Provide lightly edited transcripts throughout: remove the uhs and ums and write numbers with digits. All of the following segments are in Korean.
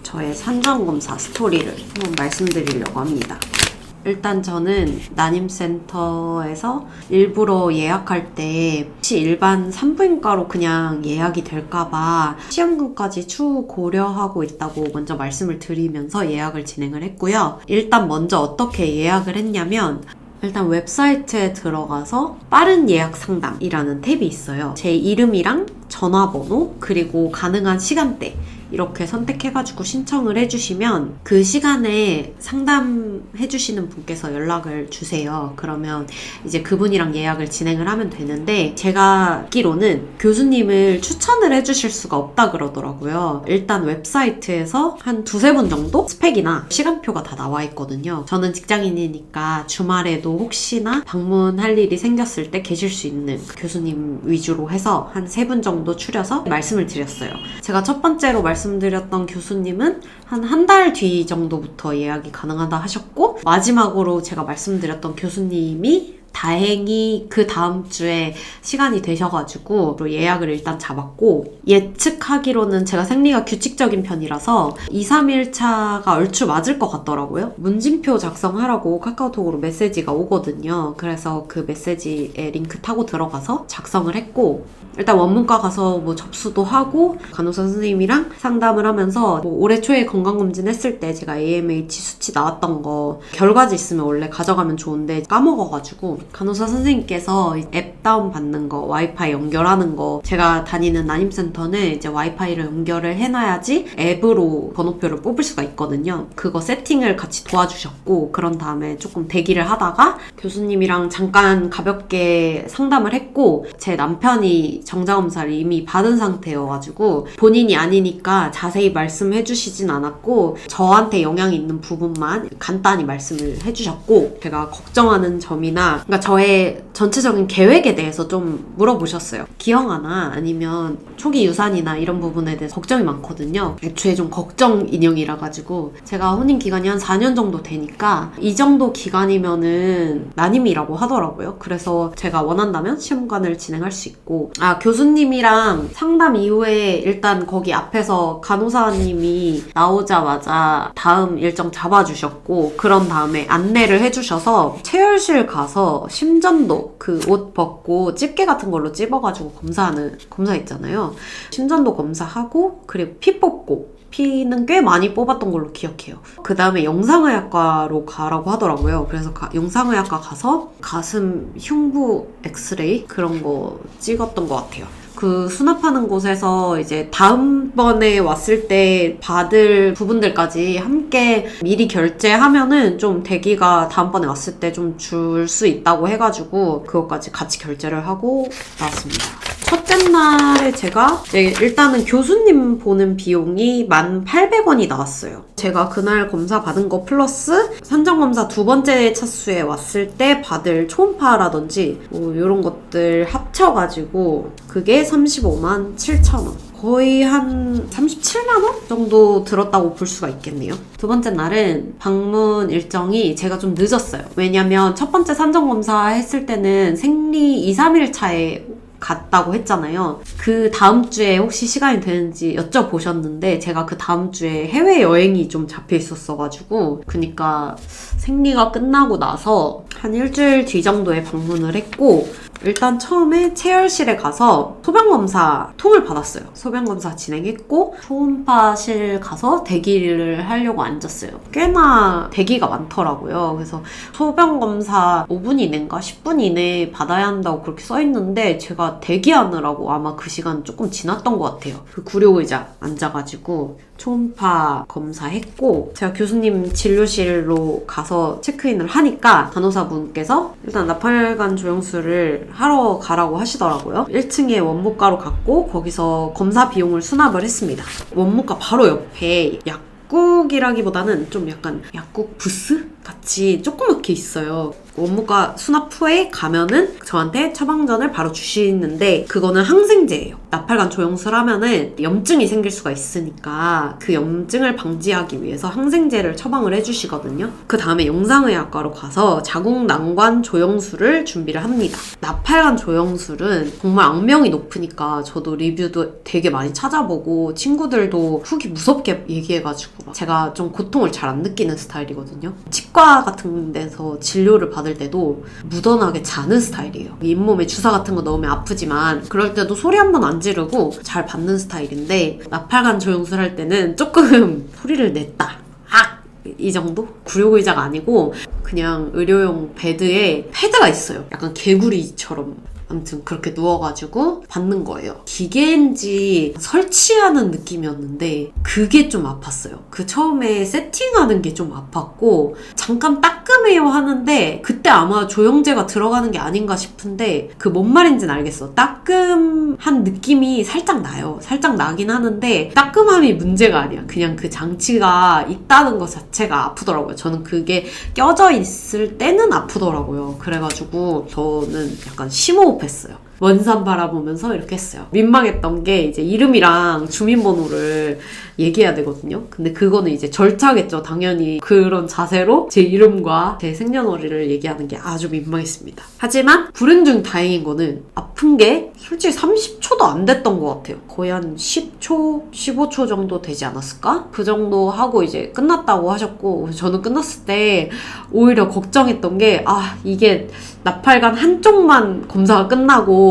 저의 산정검사 스토리를 한번 말씀드리려고 합니다. 일단 저는 난임센터에서 일부러 예약할 때 혹시 일반 산부인과로 그냥 예약이 될까봐 시험금까지 추후 고려하고 있다고 먼저 말씀을 드리면서 예약을 진행을 했고요. 일단 먼저 어떻게 예약을 했냐면 일단 웹사이트에 들어가서 빠른 예약 상담이라는 탭이 있어요. 제 이름이랑 전화번호 그리고 가능한 시간대 이렇게 선택해가지고 신청을 해주시면 그 시간에 상담해주시는 분께서 연락을 주세요. 그러면 이제 그분이랑 예약을 진행을 하면 되는데 제가 듣기로는 교수님을 추천을 해주실 수가 없다 그러더라고요. 일단 웹사이트에서 한 두세 분 정도 스펙이나 시간표가 다 나와 있거든요. 저는 직장인이니까 주말에도 혹시나 방문할 일이 생겼을 때 계실 수 있는 교수님 위주로 해서 한 세 분 정도 추려서 말씀을 드렸어요. 제가 첫 번째로 말씀드렸던 교수님은 한 달 뒤 정도부터 예약이 가능하다 하셨고, 마지막으로 제가 말씀드렸던 교수님이 다행히 그 다음 주에 시간이 되셔가지고 예약을 일단 잡았고, 예측하기로는 제가 생리가 규칙적인 편이라서 2, 3일차가 얼추 맞을 것 같더라고요. 문진표 작성하라고 카카오톡으로 메시지가 오거든요. 그래서 그 메시지에 링크 타고 들어가서 작성을 했고, 일단 원문과 가서 뭐 접수도 하고 간호사 선생님이랑 상담을 하면서 뭐 올해 초에 건강검진 했을 때 제가 AMH 수치 나왔던 거 결과지 있으면 원래 가져가면 좋은데 까먹어가지고 간호사 선생님께서 앱 다운 받는 거, 와이파이 연결하는 거, 제가 다니는 난임센터는 이제 와이파이를 연결을 해놔야지 앱으로 번호표를 뽑을 수가 있거든요. 그거 세팅을 같이 도와주셨고, 그런 다음에 조금 대기를 하다가 교수님이랑 잠깐 가볍게 상담을 했고, 제 남편이 정자검사를 이미 받은 상태여가지고 본인이 아니니까 자세히 말씀해주시진 않았고 저한테 영향이 있는 부분만 간단히 말씀을 해주셨고, 제가 걱정하는 점이나 그러니까 저의 전체적인 계획에 대해서 좀 물어보셨어요. 기형아나 아니면 초기 유산이나 이런 부분에 대해서 걱정이 많거든요. 애초에 좀 걱정 인형이라 가지고 제가 혼인 기간이 한 4년 정도 되니까 이 정도 기간이면은 난임이라고 하더라고요. 그래서 제가 원한다면 시험관을 진행할 수 있고, 교수님이랑 상담 이후에 일단 거기 앞에서 간호사님이 나오자마자 다음 일정 잡아주셨고, 그런 다음에 안내를 해주셔서 체열실 가서 심전도 그 옷 벗고 집게 같은 걸로 찝어가지고 검사 있잖아요. 심전도 검사하고 그리고 피 뽑고, 피는 꽤 많이 뽑았던 걸로 기억해요. 그 다음에 영상의학과로 가라고 하더라고요. 그래서 영상의학과 가서 가슴 흉부 엑스레이 그런 거 찍었던 것 같아요. 그 수납하는 곳에서 이제 다음번에 왔을 때 받을 부분들까지 함께 미리 결제하면은 좀 대기가 다음번에 왔을 때 좀 줄 수 있다고 해가지고 그것까지 같이 결제를 하고 나왔습니다. 첫째 날에 제가 일단은 교수님 보는 비용이 1,800원이 나왔어요. 제가 그날 검사 받은 거 플러스 산정검사 두 번째 차수에 왔을 때 받을 초음파라든지 뭐 이런 것들 합쳐가지고 그게 35만 7천원. 거의 한 37만원 정도 들었다고 볼 수가 있겠네요. 두 번째 날은 방문 일정이 제가 좀 늦었어요. 왜냐면 첫 번째 산정검사 했을 때는 생리 2, 3일 차에 갔다고 했잖아요. 그 다음 주에 혹시 시간이 되는지 여쭤보셨는데 제가 그 다음 주에 해외여행이 좀 잡혀 있었어가지고, 그니까 생리가 끝나고 나서 한 일주일 뒤 정도에 방문을 했고, 일단 처음에 체열실에 가서 소변검사 통을 받았어요. 소변검사 진행했고 초음파실 가서 대기를 하려고 앉았어요. 꽤나 대기가 많더라고요. 그래서 소변검사 5분 이내인가 10분 이내에 받아야 한다고 그렇게 써있는데 제가 대기하느라고 아마 그 시간 조금 지났던 것 같아요. 그 구룡의자 앉아가지고 초음파 검사했고, 제가 교수님 진료실로 가서 체크인을 하니까 간호사분께서 일단 나팔관 조영술을 하러 가라고 하시더라고요. 1층에 원무과로 갔고 거기서 검사 비용을 수납을 했습니다. 원무과 바로 옆에 약국이라기보다는 좀 약간 약국 부스 같이 조그맣게 있어요. 원무과 수납 후에 가면은 저한테 처방전을 바로 주시는데 그거는 항생제예요. 나팔관 조영술 하면은 염증이 생길 수가 있으니까 그 염증을 방지하기 위해서 항생제를 처방을 해주시거든요. 그 다음에 영상의학과로 가서 자궁난관 조영술을 준비를 합니다. 나팔관 조영술은 정말 악명이 높으니까 저도 리뷰도 되게 많이 찾아보고 친구들도 후기 무섭게 얘기해가지고 제가 좀 고통을 잘 안 느끼는 스타일이거든요. 치과 같은 데서 진료를 받을 때도 무던하게 자는 스타일이에요. 잇몸에 주사 같은 거 넣으면 아프지만 그럴 때도 소리 한 번 안 지르고 잘 받는 스타일인데 나팔관 조영술 할 때는 조금 소리를 냈다. 이 정도? 구룡의자가 아니고 그냥 의료용 베드에 패드가 있어요. 약간 개구리처럼. 아무튼 그렇게 누워가지고 받는 거예요. 기계인지 설치하는 느낌이었는데 그게 좀 아팠어요. 그 처음에 세팅하는 게 좀 아팠고 잠깐 따끔해요 하는데 그때 아마 조영제가 들어가는 게 아닌가 싶은데 그 뭔 말인지는 알겠어. 따끔한 느낌이 살짝 나요. 살짝 나긴 하는데 따끔함이 문제가 아니야. 그냥 그 장치가 있다는 것 자체가 아프더라고요. 저는 그게 껴져 있을 때는 아프더라고요. 그래가지고 저는 약간 심호흡 했어요. 먼산 바라보면서 이렇게 했어요. 민망했던 게 이제 이름이랑 주민번호를 얘기해야 되거든요. 근데 그거는 이제 절차겠죠. 당연히 그런 자세로 제 이름과 제 생년월일을 얘기하는 게 아주 민망했습니다. 하지만 불행 중 다행인 거는 아픈 게 솔직히 30초도 안 됐던 것 같아요. 거의 한 10초, 15초 정도 되지 않았을까? 그 정도 하고 이제 끝났다고 하셨고 저는 끝났을 때 오히려 걱정했던 게 이게 나팔관 한쪽만 검사가 끝나고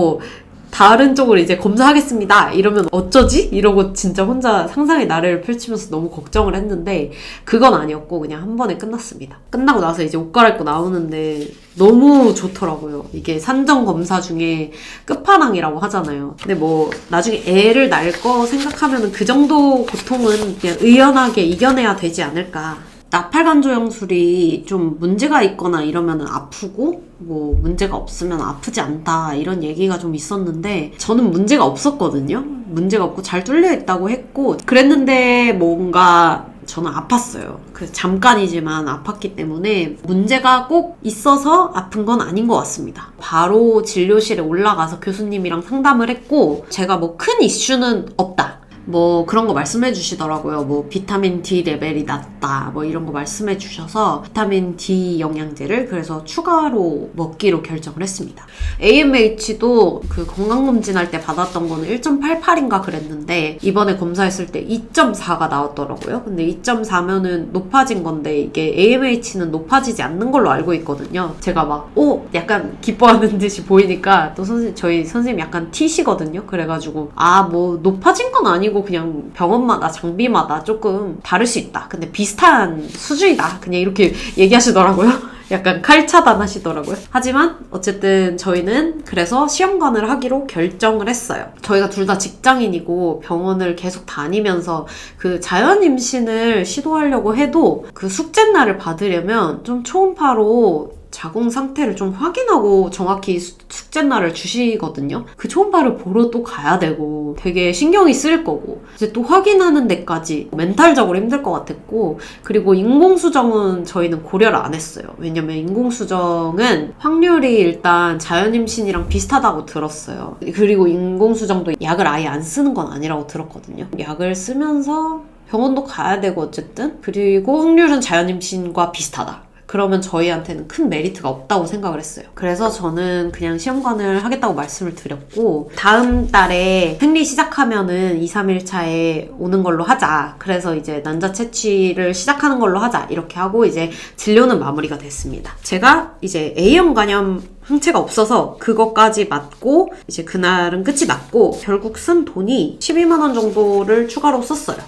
다른 쪽으로 이제 검사하겠습니다. 이러면 어쩌지? 이러고 진짜 혼자 상상의 나래를 펼치면서 너무 걱정을 했는데 그건 아니었고 그냥 한 번에 끝났습니다. 끝나고 나서 이제 옷 갈아입고 나오는데 너무 좋더라고요. 이게 산정 검사 중에 끝판왕이라고 하잖아요. 근데 뭐 나중에 애를 낳을 거 생각하면 그 정도 고통은 그냥 의연하게 이겨내야 되지 않을까. 나팔관 조영술이 좀 문제가 있거나 이러면 아프고 뭐 문제가 없으면 아프지 않다 이런 얘기가 좀 있었는데 저는 문제가 없었거든요. 문제가 없고 잘 뚫려 있다고 했고 그랬는데 뭔가 저는 아팠어요. 그 잠깐이지만 아팠기 때문에 문제가 꼭 있어서 아픈 건 아닌 것 같습니다. 바로 진료실에 올라가서 교수님이랑 상담을 했고 제가 뭐 큰 이슈는 없다. 뭐 그런 거 말씀해 주시더라고요. 뭐 비타민 D 레벨이 낮다 뭐 이런 거 말씀해 주셔서 비타민 D 영양제를 그래서 추가로 먹기로 결정을 했습니다. AMH도 그 건강검진할 때 받았던 거는 1.88인가 그랬는데 이번에 검사했을 때 2.4가 나왔더라고요. 근데 2.4면은 높아진 건데 이게 AMH는 높아지지 않는 걸로 알고 있거든요. 제가 막 약간 기뻐하는 듯이 보이니까 또 저희 선생님 약간 T시거든요. 그래가지고 뭐 높아진 건 아니고 그냥 병원마다 장비마다 조금 다를 수 있다. 근데 비슷한 수준이다. 그냥 이렇게 얘기하시더라고요. 약간 칼 차단하시더라고요. 하지만 어쨌든 저희는 그래서 시험관을 하기로 결정을 했어요. 저희가 둘 다 직장인이고 병원을 계속 다니면서 그 자연 임신을 시도하려고 해도 그 숙제날을 받으려면 좀 초음파로 자궁 상태를 좀 확인하고 정확히 숙제날을 주시거든요. 그 초음파를 보러 또 가야 되고 되게 신경이 쓰일 거고 이제 또 확인하는 데까지 멘탈적으로 힘들 것 같았고 그리고 인공수정은 저희는 고려를 안 했어요. 왜냐면 인공수정은 확률이 일단 자연임신이랑 비슷하다고 들었어요. 그리고 인공수정도 약을 아예 안 쓰는 건 아니라고 들었거든요. 약을 쓰면서 병원도 가야 되고 어쨌든 그리고 확률은 자연임신과 비슷하다. 그러면 저희한테는 큰 메리트가 없다고 생각을 했어요. 그래서 저는 그냥 시험관을 하겠다고 말씀을 드렸고 다음 달에 생리 시작하면은 2, 3일 차에 오는 걸로 하자. 그래서 이제 난자 채취를 시작하는 걸로 하자. 이렇게 하고 이제 진료는 마무리가 됐습니다. 제가 이제 A형 간염 항체가 없어서 그것까지 맞고 이제 그날은 끝이 났고 결국 쓴 돈이 12만 원 정도를 추가로 썼어요.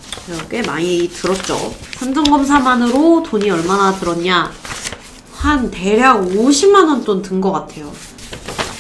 꽤 많이 들었죠. 산정검사만으로 돈이 얼마나 들었냐? 한 대략 50만 원 돈 든 것 같아요.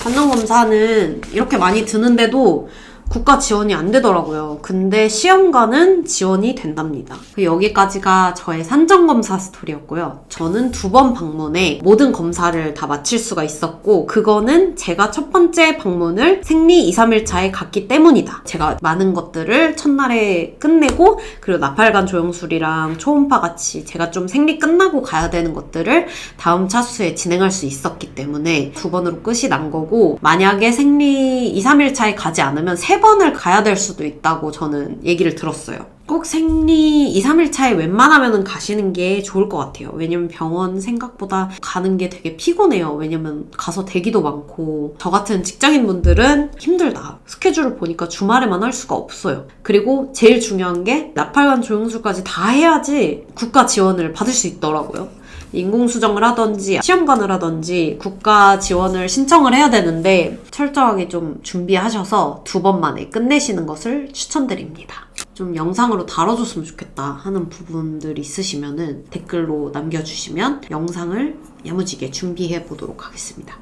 산정검사는 이렇게 많이 드는데도 국가 지원이 안 되더라고요. 근데 시험관은 지원이 된답니다. 여기까지가 저의 산정검사 스토리였고요. 저는 2번 방문에 모든 검사를 다 마칠 수가 있었고, 그거는 제가 첫 번째 방문을 생리 2, 3일 차에 갔기 때문이다. 제가 많은 것들을 첫날에 끝내고, 그리고 나팔관 조영술이랑 초음파 같이 제가 좀 생리 끝나고 가야 되는 것들을 다음 차수에 진행할 수 있었기 때문에 2번으로 끝이 난 거고, 만약에 생리 2, 3일 차에 가지 않으면 3번을 가야 될 수도 있다고 저는 얘기를 들었어요. 꼭 생리 2, 3일 차에 웬만하면 가시는 게 좋을 것 같아요. 왜냐면 병원 생각보다 가는 게 되게 피곤해요. 왜냐면 가서 대기도 많고, 저 같은 직장인분들은 힘들다. 스케줄을 보니까 주말에만 할 수가 없어요. 그리고 제일 중요한 게 나팔관 조영술까지 다 해야지 국가 지원을 받을 수 있더라고요. 인공수정을 하던지 시험관을 하던지 국가 지원을 신청을 해야 되는데 철저하게 좀 준비하셔서 2번 만에 끝내시는 것을 추천드립니다. 좀 영상으로 다뤄줬으면 좋겠다 하는 부분들이 있으시면은 댓글로 남겨주시면 영상을 야무지게 준비해 보도록 하겠습니다.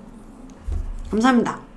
감사합니다.